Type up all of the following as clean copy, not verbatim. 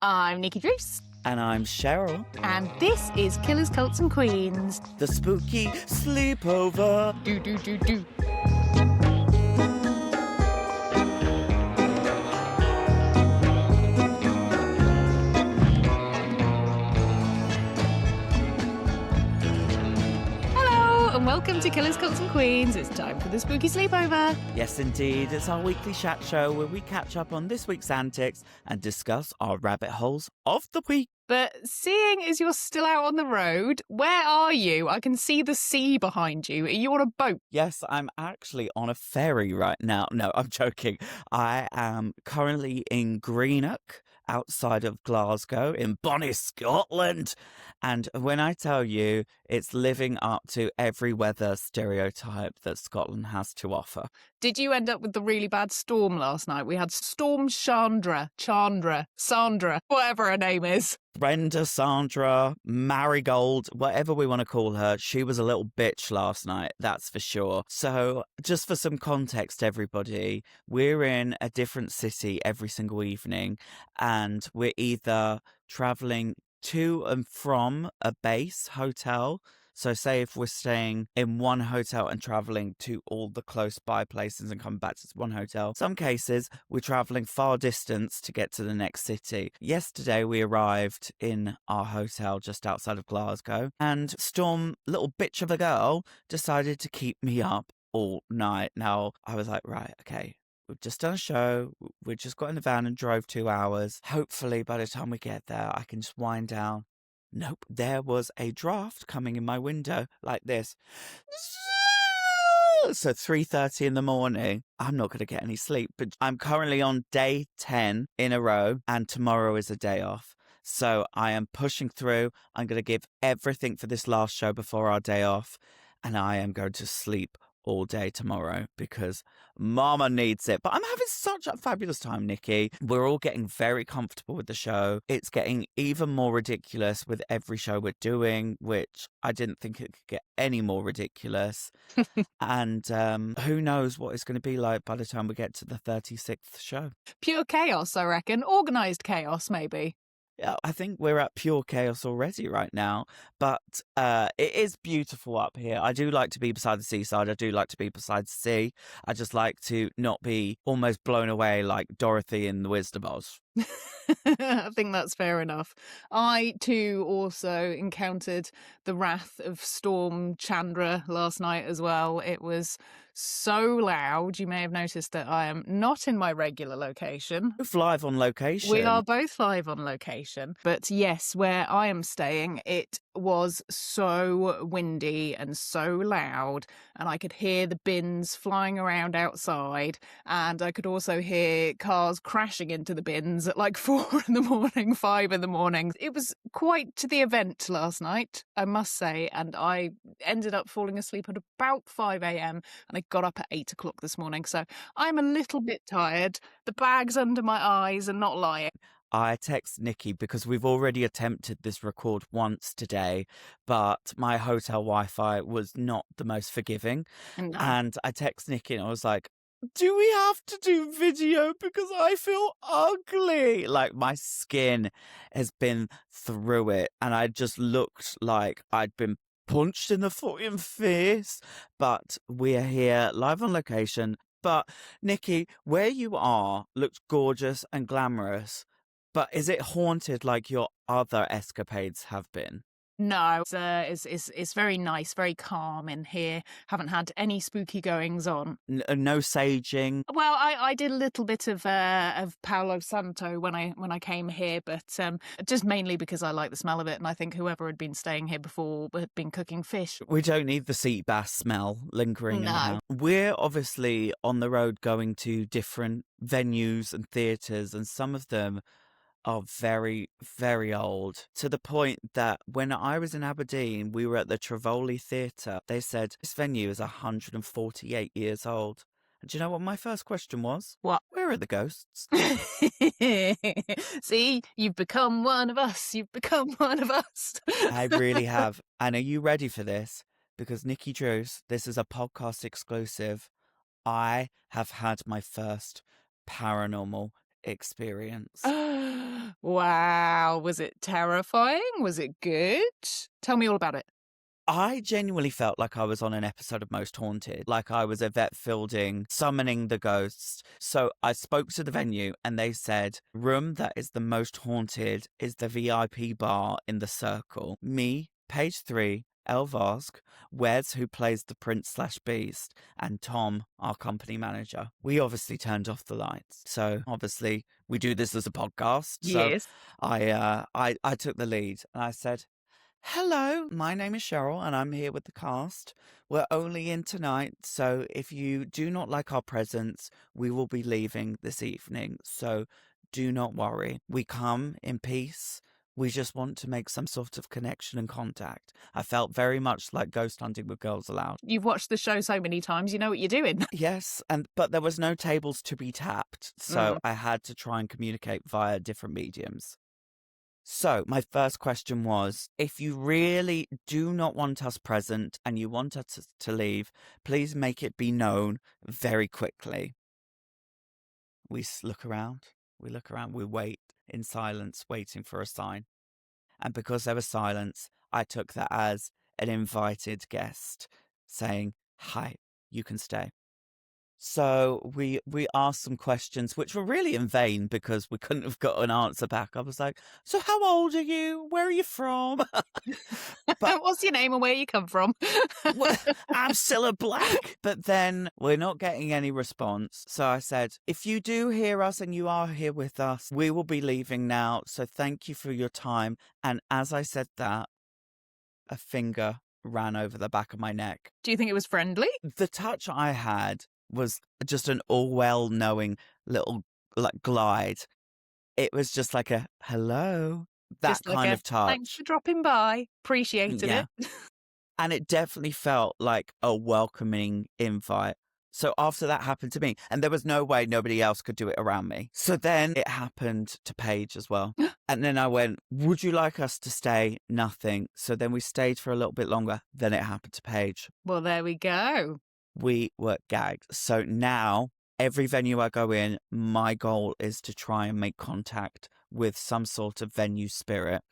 I'm Nikki Drews. And I'm Cheryl. And this is Killers, Cults and Queens. The Spooky Sleepover. Do. Welcome to Killers, Cults and Queens. It's time for the Spooky Sleepover. Yes, indeed. It's our weekly chat show where we catch up on this week's antics and discuss our rabbit holes of the week. But seeing as you're still out on the road, where are you? I can see the sea behind you. Are you on a boat? Yes, I'm actually on a ferry right now. No, I'm joking. I am currently in Greenock, outside of Glasgow, in Bonnie, Scotland. And when I tell you, it's living up to every weather stereotype that Scotland has to offer. Did you end up with the really bad storm last night? We had Storm Chandra, Sandra, whatever her name is. Brenda, Sandra, Marigold, whatever we want to call her, she was a little bitch last night, that's for sure. So just for some context, everybody, we're in a different city every single evening, and we're either traveling to and from a base hotel. So say if we're staying in one hotel and traveling to all the close by places and coming back to one hotel. Some cases we're traveling far distance to get to the next city. Yesterday we arrived in our hotel just outside of Glasgow, and Storm, little bitch of a girl, decided to keep me up all night. Now I was like, right, okay. We've just done a show. We just got in the van and drove 2 hours. Hopefully by the time we get there, I can just wind down. Nope, there was a draft coming in my window like this. So 3:30 in the morning, I'm not going to get any sleep. But I'm currently on day 10 in a row, and tomorrow is a day off. So I am pushing through. I'm going to give everything for this last show before our day off, and I am going to sleep all day tomorrow because Mama needs it. But I'm having such a fabulous time, Nikki. We're all getting very comfortable with the show. It's getting even more ridiculous with every show we're doing, which I didn't think it could get any more ridiculous. And who knows what it's going to be like by the time we get to the 36th show. Pure chaos, I reckon. Organised chaos, maybe. Yeah, I think we're at pure chaos already right now, but it is beautiful up here. I do like to be beside the seaside. I do like to be beside the sea. I just like to not be almost blown away like Dorothy in The Wizard of Oz. I think that's fair enough. I, too, also encountered the wrath of Storm Chandra last night as well. It was so loud. You may have noticed that I am not in my regular location. Both live on location. We are both live on location. But yes, where I am staying, it was so windy and so loud, and I could hear the bins flying around outside, and I could also hear cars crashing into the bins at like 4 in the morning, 5 in the morning. It was quite the event last night, I must say, and I ended up falling asleep at about 5 a.m. and I got up at 8 o'clock this morning, so I'm a little bit tired. The bag's under my eyes and not lying. I text Nikki because we've already attempted this record once today, but my hotel Wi-Fi was not the most forgiving. No. And I text Nikki and I was like, do we have to do video because I feel ugly? Like my skin has been through it and I just looked like I'd been punched in the fucking face. But we're here live on location. But Nikki, where you are looks gorgeous and glamorous. But is it haunted like your other escapades have been? No, it's very nice, very calm in here. Haven't had any spooky goings on. No saging. Well, I did a little bit of Palo Santo when I came here, but just mainly because I like the smell of it, and I think whoever had been staying here before had been cooking fish. We don't need the sea bass smell lingering in the house. We're obviously on the road going to different venues and theatres, and some of them are very, very old, to the point that when I was in Aberdeen, we were at the Tivoli Theatre. They said, this venue is 148 years old. And do you know what my first question was? What? Where are the ghosts? See, you've become one of us. You've become one of us. I really have. And are you ready for this? Because Nikki Drews, this is a podcast exclusive. I have had my first paranormal experience. Wow. Was it terrifying? Was it good? Tell me all about it. I genuinely felt like I was on an episode of Most Haunted, like I was Yvette Fielding summoning the ghosts. So I spoke to the venue and they said, room that is the most haunted is the VIP bar in the circle. Me, page 3, Elle Vosk, Wes, who plays the prince/beast, and Tom, our company manager. We obviously turned off the lights. So obviously we do this as a podcast. So Yes. I took the lead and I said, hello, my name is Cheryl and I'm here with the cast. We're only in tonight, so if you do not like our presence, we will be leaving this evening. So do not worry. We come in peace. We just want to make some sort of connection and contact. I felt very much like ghost hunting with Girls Aloud. You've watched the show so many times, you know what you're doing. Yes, but there was no tables to be tapped, so I had to try and communicate via different mediums. So my first question was, if you really do not want us present and you want us to leave, please make it be known very quickly. We look around, we wait in silence, waiting for a sign. And because there was silence, I took that as an invited guest saying, hi, you can stay. So we asked some questions, which were really in vain because we couldn't have got an answer back. I was like, so how old are you? Where are you from? But What's your name and where you come from? well, I'm still a black. But then we're not getting any response. So I said, if you do hear us and you are here with us, we will be leaving now. So thank you for your time. And as I said that, a finger ran over the back of my neck. Do you think it was friendly? The touch I had was just an all-well-knowing little glide. It was just like a hello, that Just like kind of thanks touch. for dropping by. Appreciated Yeah. it. And it definitely felt like a welcoming invite. So after that happened to me, and there was no way nobody else could do it around me. So then it happened to Paige as well. And then I went, would you like us to stay? Nothing. So then we stayed for a little bit longer. Then it happened to Paige. Well, there we go. We were gagged. So now every venue I go in, my goal is to try and make contact with some sort of venue spirit.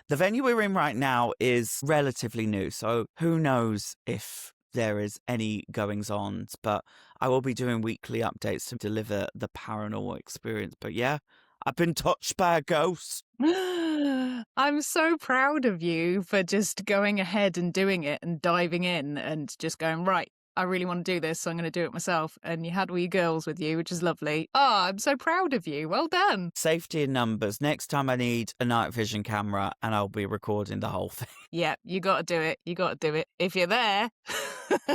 The venue we're in right now is relatively new, so who knows if there is any goings-ons, but I will be doing weekly updates to deliver the paranormal experience. But yeah, I've been touched by a ghost. I'm so proud of you for just going ahead and doing it and diving in and just going, right, I really want to do this, so I'm going to do it myself. And you had all your girls with you, which is lovely. Oh, I'm so proud of you. Well done. Safety in numbers. Next time I need a night vision camera and I'll be recording the whole thing. Yeah, you got to do it. You got to do it. If you're there.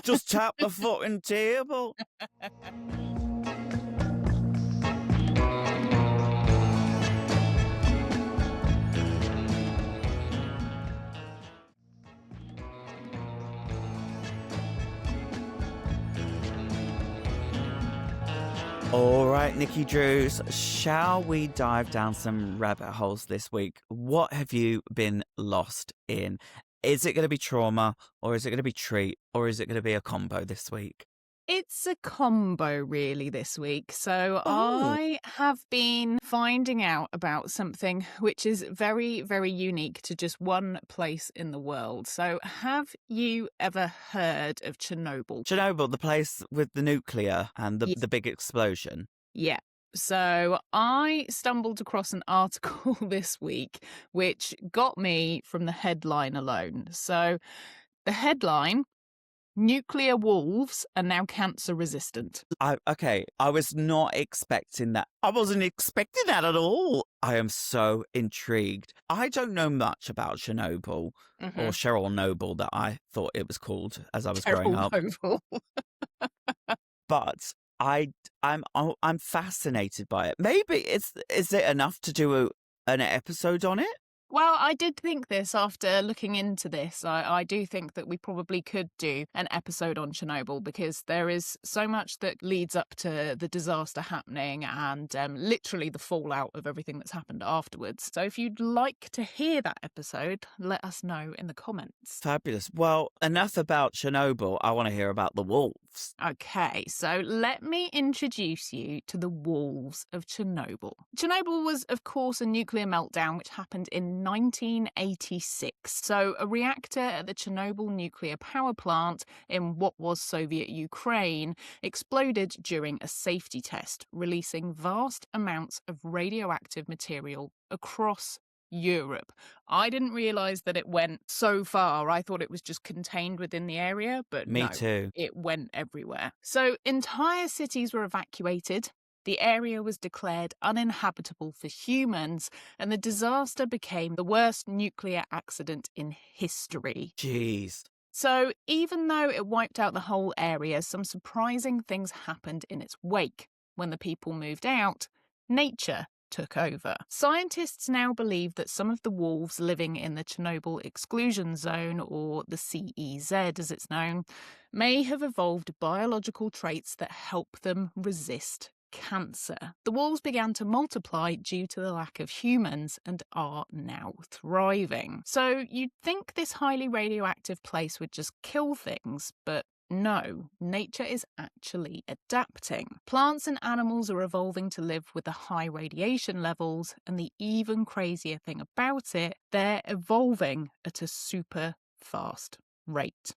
Just tap the fucking table. All right, Nikki Drews, shall we dive down some rabbit holes this week? What have you been lost in? Is it going to be trauma, or is it going to be treat, or is it going to be a combo this week? It's a combo, really, this week. So Oh. I have been finding out about something which is very, very unique to just one place in the world. So have you ever heard of Chernobyl? Chernobyl, the place with the nuclear and the big explosion. Yeah. So I stumbled across an article this week which got me from the headline alone. So the headline: nuclear wolves are now cancer resistant. I was not expecting that. I wasn't expecting that at all. I am so intrigued. I don't know much about Chernobyl or Cheryl Noble that I thought it was called as I was growing up. Noble. But I'm fascinated by it. Maybe is it enough to do an episode on it? Well, I did think this after looking into this. I do think that we probably could do an episode on Chernobyl because there is so much that leads up to the disaster happening and literally the fallout of everything that's happened afterwards. So if you'd like to hear that episode, let us know in the comments. Fabulous. Well, enough about Chernobyl. I want to hear about the wolves. Okay, so let me introduce you to the wolves of Chernobyl. Chernobyl was, of course, a nuclear meltdown which happened in 1986. So, a reactor at the Chernobyl nuclear power plant in what was Soviet Ukraine exploded during a safety test, releasing vast amounts of radioactive material across Europe. I didn't realise that it went so far. I thought it was just contained within the area, but Me no, too. it went everywhere. So entire cities were evacuated. The area was declared uninhabitable for humans, and the disaster became the worst nuclear accident in history. Jeez. So, even though it wiped out the whole area, some surprising things happened in its wake. When the people moved out, nature took over. Scientists now believe that some of the wolves living in the Chernobyl exclusion zone, or the CEZ as it's known, may have evolved biological traits that help them resist cancer. The wolves began to multiply due to the lack of humans and are now thriving. So you'd think this highly radioactive place would just kill things, but no, nature is actually adapting. Plants and animals are evolving to live with the high radiation levels, and the even crazier thing about it, they're evolving at a super fast rate.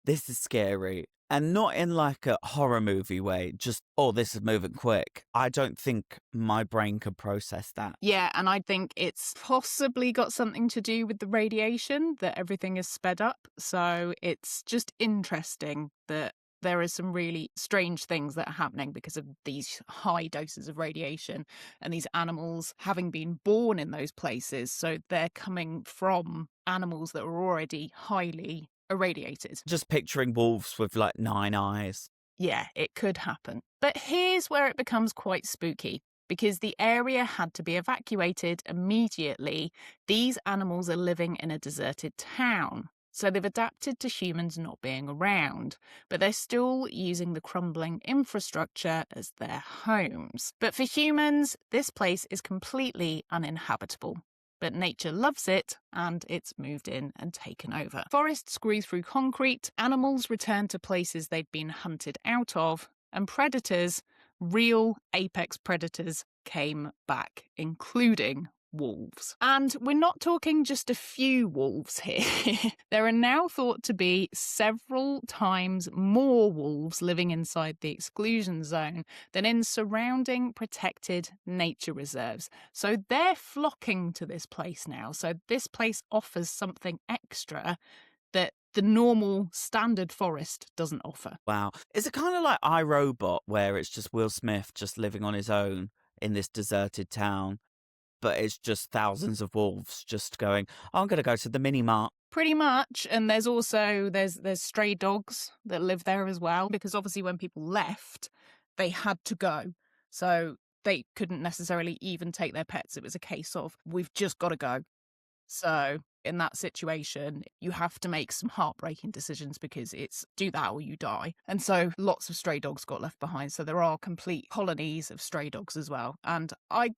This is scary. And not in like a horror movie way, just, oh, this is moving quick. I don't think my brain could process that. Yeah, and I think it's possibly got something to do with the radiation, that everything is sped up. So it's just interesting that there are some really strange things that are happening because of these high doses of radiation and these animals having been born in those places. So they're coming from animals that are already highly irradiated. Just picturing wolves with like 9 eyes. Yeah, it could happen. But here's where it becomes quite spooky. Because the area had to be evacuated immediately, these animals are living in a deserted town. So they've adapted to humans not being around, but they're still using the crumbling infrastructure as their homes. But for humans, this place is completely uninhabitable. But nature loves it, and it's moved in and taken over. Forests grew through concrete, animals returned to places they'd been hunted out of, and predators, real apex predators, came back, including wolves. And we're not talking just a few wolves here. There are now thought to be several times more wolves living inside the exclusion zone than in surrounding protected nature reserves. So they're flocking to this place now. So this place offers something extra that the normal standard forest doesn't offer. Wow. Is it kind of like iRobot, where it's just Will Smith just living on his own in this deserted town, but it's just thousands of wolves just going, oh, I'm going to go to the mini mart. Pretty much. And there's also, there's stray dogs that live there as well, because obviously when people left, they had to go. So they couldn't necessarily even take their pets. It was a case of, we've just got to go. So in that situation, you have to make some heartbreaking decisions because it's do that or you die. And so lots of stray dogs got left behind. So there are complete colonies of stray dogs as well. And I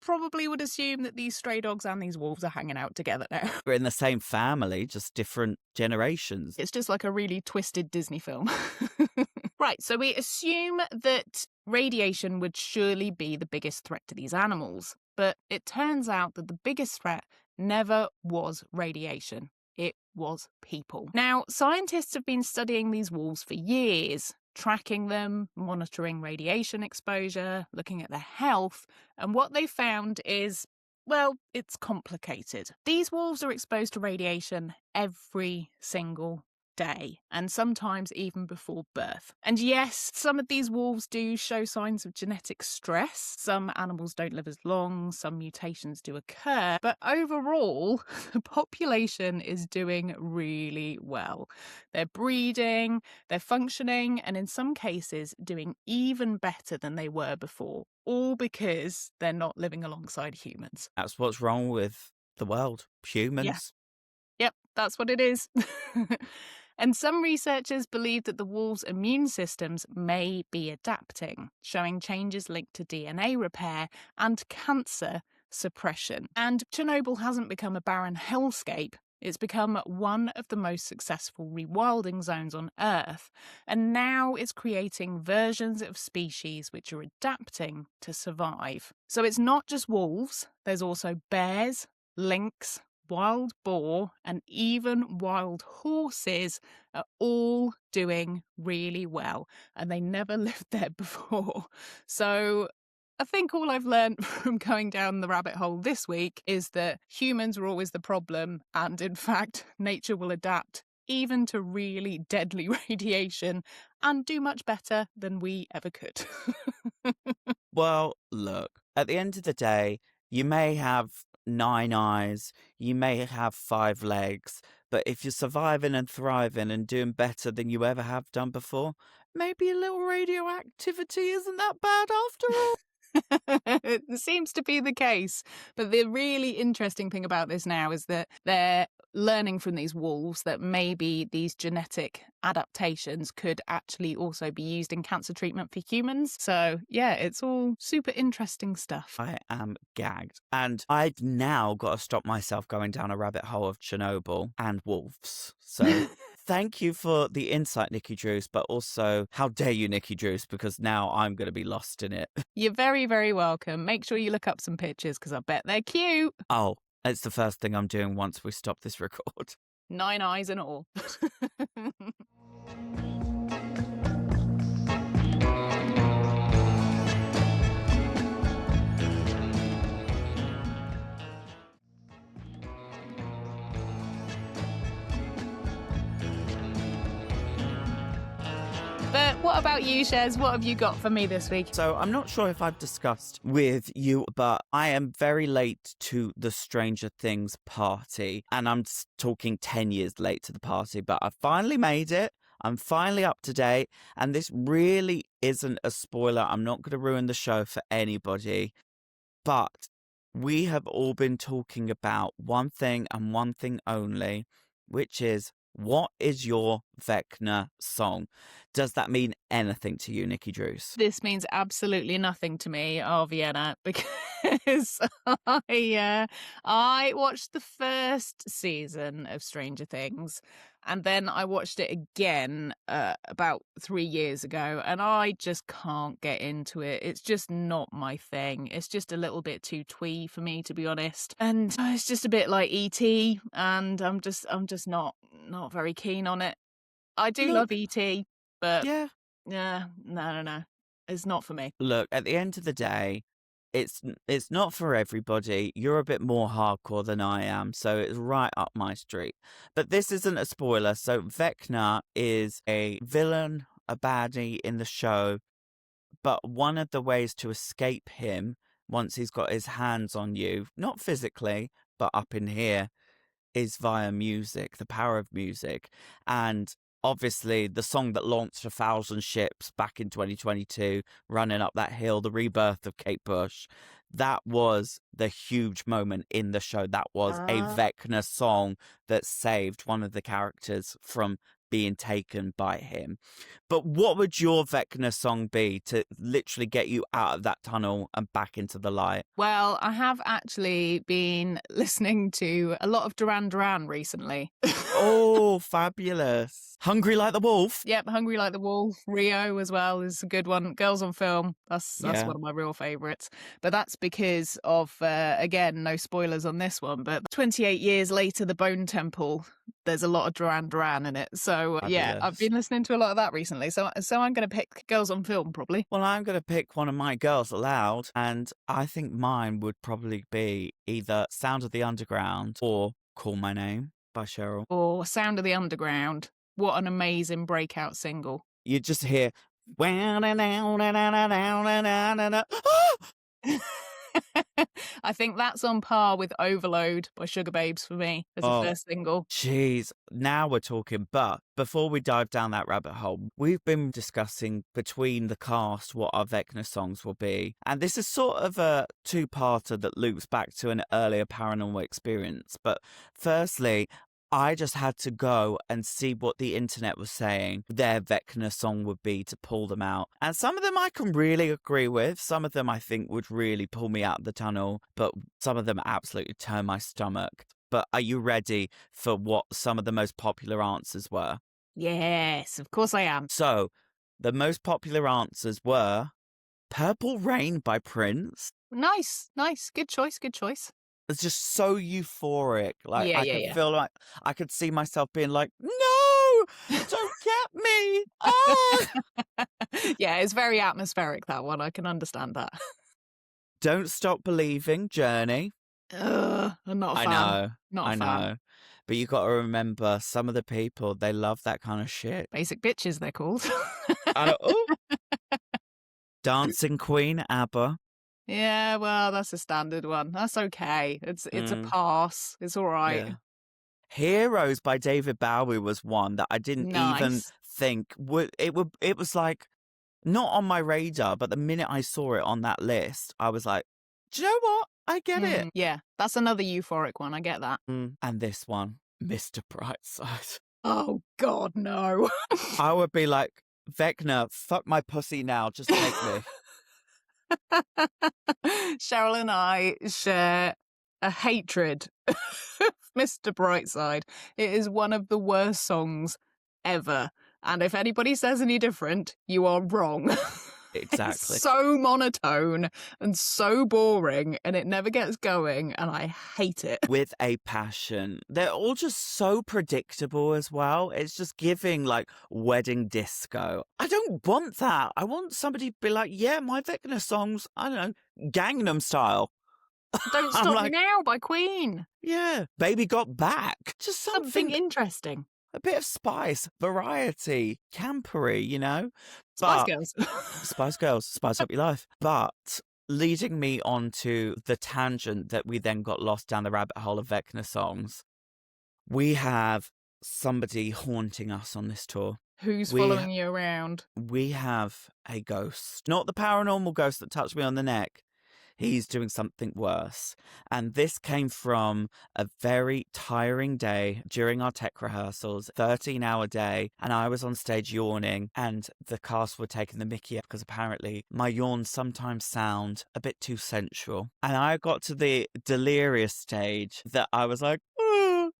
probably would assume that these stray dogs and these wolves are hanging out together now. We're in the same family, just different generations. It's just like a really twisted Disney film. Right, so we assume that radiation would surely be the biggest threat to these animals. But it turns out that the biggest threat never was radiation. It was people. Now, scientists have been studying these wolves for years, tracking them, monitoring radiation exposure, looking at their health, and what they found is, well, it's complicated. These wolves are exposed to radiation every single day, and sometimes even before birth. And yes, some of these wolves do show signs of genetic stress. Some animals don't live as long, some mutations do occur, but overall, the population is doing really well. They're breeding, they're functioning, and in some cases, doing even better than they were before, all because they're not living alongside humans. That's what's wrong with the world, Yeah. humans. Yep, that's what it is. And some researchers believe that the wolves' immune systems may be adapting, showing changes linked to DNA repair and cancer suppression. And Chernobyl hasn't become a barren hellscape. It's become one of the most successful rewilding zones on Earth, and now it's creating versions of species which are adapting to survive. So it's not just wolves, there's also bears, lynx, wild boar, and even wild horses are all doing really well, and they never lived there before. So I think all I've learned from going down the rabbit hole this week is that humans are always the problem, and in fact, nature will adapt even to really deadly radiation and do much better than we ever could. Well, look, at the end of the day, you may have 9 eyes, you may have 5 legs, but if you're surviving and thriving and doing better than you ever have done before, maybe a little radioactivity isn't that bad after all. It seems to be the case. But the really interesting thing about this now is that they're learning from these wolves that maybe these genetic adaptations could actually also be used in cancer treatment for humans. So, yeah, it's all super interesting stuff. I am gagged. And I've now got to stop myself going down a rabbit hole of Chernobyl and wolves. So thank you for the insight, Nikki Drews, but also how dare you, Nikki Drews, because now I'm going to be lost in it. You're very, very welcome. Make sure you look up some pictures because I bet they're cute. Oh, it's the first thing I'm doing once we stop this record. 9 eyes and all. But what about you, Shez? What have you got for me this week? So I'm not sure if I've discussed with you, but I am very late to the Stranger Things party. And I'm talking 10 years late to the party, but I finally made it. I'm finally up to date. And this really isn't a spoiler. I'm not going to ruin the show for anybody. But we have all been talking about one thing and one thing only, which is, what is your Vecna song? Does that mean anything to you, Nikki Drews? This means absolutely nothing to me, Vienna, because I watched the first season of Stranger Things, and then I watched it again about 3 years ago, and I just can't get into it. It's just not my thing. It's just a little bit too twee for me, to be honest, and it's just a bit like E.T., and I'm just not very keen on it. I do love E.T., but yeah, no. It's not for me. Look, at the end of the day, it's not for everybody. You're a bit more hardcore than I am, so it's right up my street. But this isn't a spoiler. So Vecna is a villain, a baddie in the show, but one of the ways to escape him once he's got his hands on you, not physically, but up in here, is via music, the power of music. And obviously the song that launched 1,000 ships back in 2022, Running Up That Hill, the rebirth of Kate Bush, that was the huge moment in the show. That was a Vecna song that saved one of the characters from being taken by him. But what would your Vecna song be to literally get you out of that tunnel and back into the light? Well, I have actually been listening to a lot of Duran Duran recently. Oh, fabulous. Hungry Like the Wolf? Yep, Hungry Like the Wolf. Rio as well is a good one. Girls on Film, that's Yeah. one of my real favourites. But that's because of, again, no spoilers on this one, but 28 years later, The Bone Temple, there's a lot of Duran Duran in it. So, yeah, I've been listening to a lot of that recently. So I'm going to pick Girls on Film, probably. Well, I'm going to pick one of my Girls Aloud, and I think mine would probably be either Sound of the Underground or Call My Name by Cheryl. Or Sound of the Underground. What an amazing breakout single. You just hear... I think that's on par with Overload by Sugar Babes for me as a Oh, first single. jeez, now we're talking. But before we dive down that rabbit hole, we've been discussing between the cast what our Vecna songs will be. And this is sort of a two-parter that loops back to an earlier paranormal experience. But firstly, I just had to go and see what the internet was saying their Vecna song would be to pull them out. And some of them I can really agree with. Some of them I think would really pull me out of the tunnel. But some of them absolutely turn my stomach. But are you ready for what some of the most popular answers were? Yes, of course I am. So, the most popular answers were Purple Rain by Prince. Nice. Good choice. It's just so euphoric. Like, Yeah, I yeah, could yeah. feel like I could see myself being like, no, don't get me. Ah! Yeah, it's very atmospheric, that one. I can understand that. Don't Stop Believing, Journey. I'm not a I fan. know. Not a I fan. know. But you got to remember, some of the people, they love that kind of shit. Basic bitches, they're called. Oh. Dancing Queen, ABBA. Yeah, well, that's a standard one. That's okay. It's a pass. It's all right. Yeah. Heroes by David Bowie was one that I didn't even Nice. think would. It was like not on my radar, but the minute I saw it on that list, I was like, do you know what? I get it. Yeah, that's another euphoric one. I get that. And this one, Mr. Brightside. Oh, God, no. I would be like, Vecna, fuck my pussy now. Just take me. Cheryl and I share a hatred of Mr. Brightside. It is one of the worst songs ever. And if anybody says any different, you are wrong. Exactly. It's so monotone and so boring, and it never gets going, and I hate it. With a passion. They're all just so predictable as well. It's just giving like wedding disco. I don't want that. I want somebody to be like, yeah, my Vecna songs, I don't know, Gangnam Style. Don't Stop Me Now by Queen. Yeah. Baby Got Back. Just Something interesting. A bit of spice, variety, campery, you know? Spice Girls. Spice Girls, spice up your life. But leading me on to the tangent that we then got lost down the rabbit hole of Vecna songs, we have somebody haunting us on this tour. Who's following you around? We have a ghost. Not the paranormal ghost that touched me on the neck. He's doing something worse. And this came from a very tiring day during our tech rehearsals, 13-hour day, and I was on stage yawning, and the cast were taking the mickey up because apparently my yawns sometimes sound a bit too sensual. And I got to the delirious stage that I was like, oh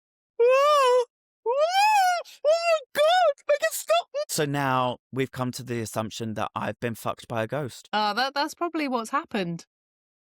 God, make it stop. So now we've come to the assumption that I've been fucked by a ghost. That's probably what's happened.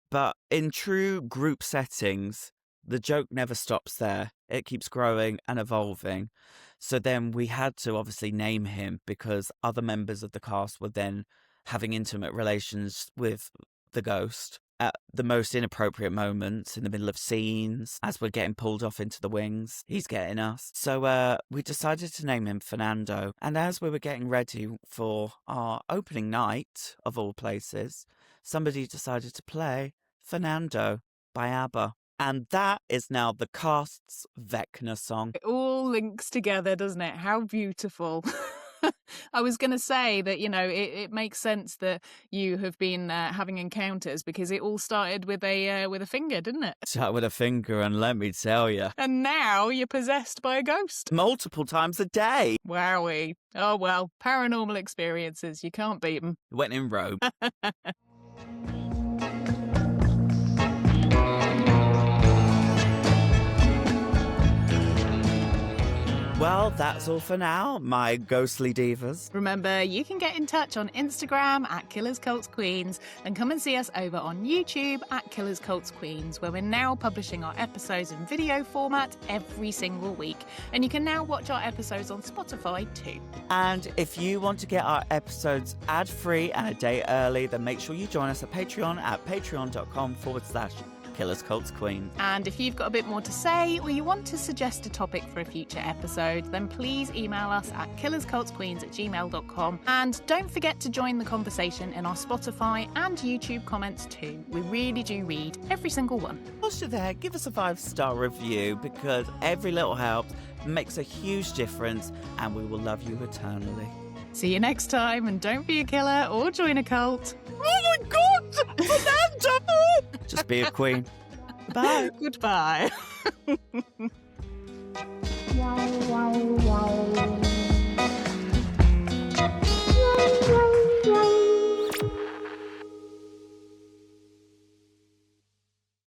But in true group settings, the joke never stops there. It keeps growing and evolving. So then we had to obviously name him because other members of the cast were then having intimate relations with the ghost at the most inappropriate moments in the middle of scenes as we're getting pulled off into the wings. He's getting us. So we decided to name him Fernando. And as we were getting ready for our opening night, of all places, somebody decided to play Fernando by ABBA. And that is now the cast's Vecna song. It all links together, doesn't it? How beautiful. I was going to say that, you know, it makes sense that you have been having encounters because it all started with a finger, didn't it? Start with a finger, and let me tell you. And now you're possessed by a ghost. Multiple times a day. Wowee. Oh, well, paranormal experiences. You can't beat them. Went in Rome. Well, that's all for now, my ghostly divas. Remember, you can get in touch on Instagram at Killers Cults Queens and come and see us over on YouTube at Killers Cults Queens, where we're now publishing our episodes in video format every single week. And you can now watch our episodes on Spotify too. And if you want to get our episodes ad-free and a day early, then make sure you join us at Patreon at patreon.com/Killers Killers, Cults, Queens. And if you've got a bit more to say or you want to suggest a topic for a future episode, then please email us at killerscultsqueens@gmail.com. And don't forget to join the conversation in our Spotify and YouTube comments too. We really do read every single one. Whilst you're there, give us a 5-star review because every little helps, makes a huge difference, and we will love you eternally. See you next time, and don't be a killer or join a cult. Oh my God! Fernando! Just be a queen. Bye. Goodbye.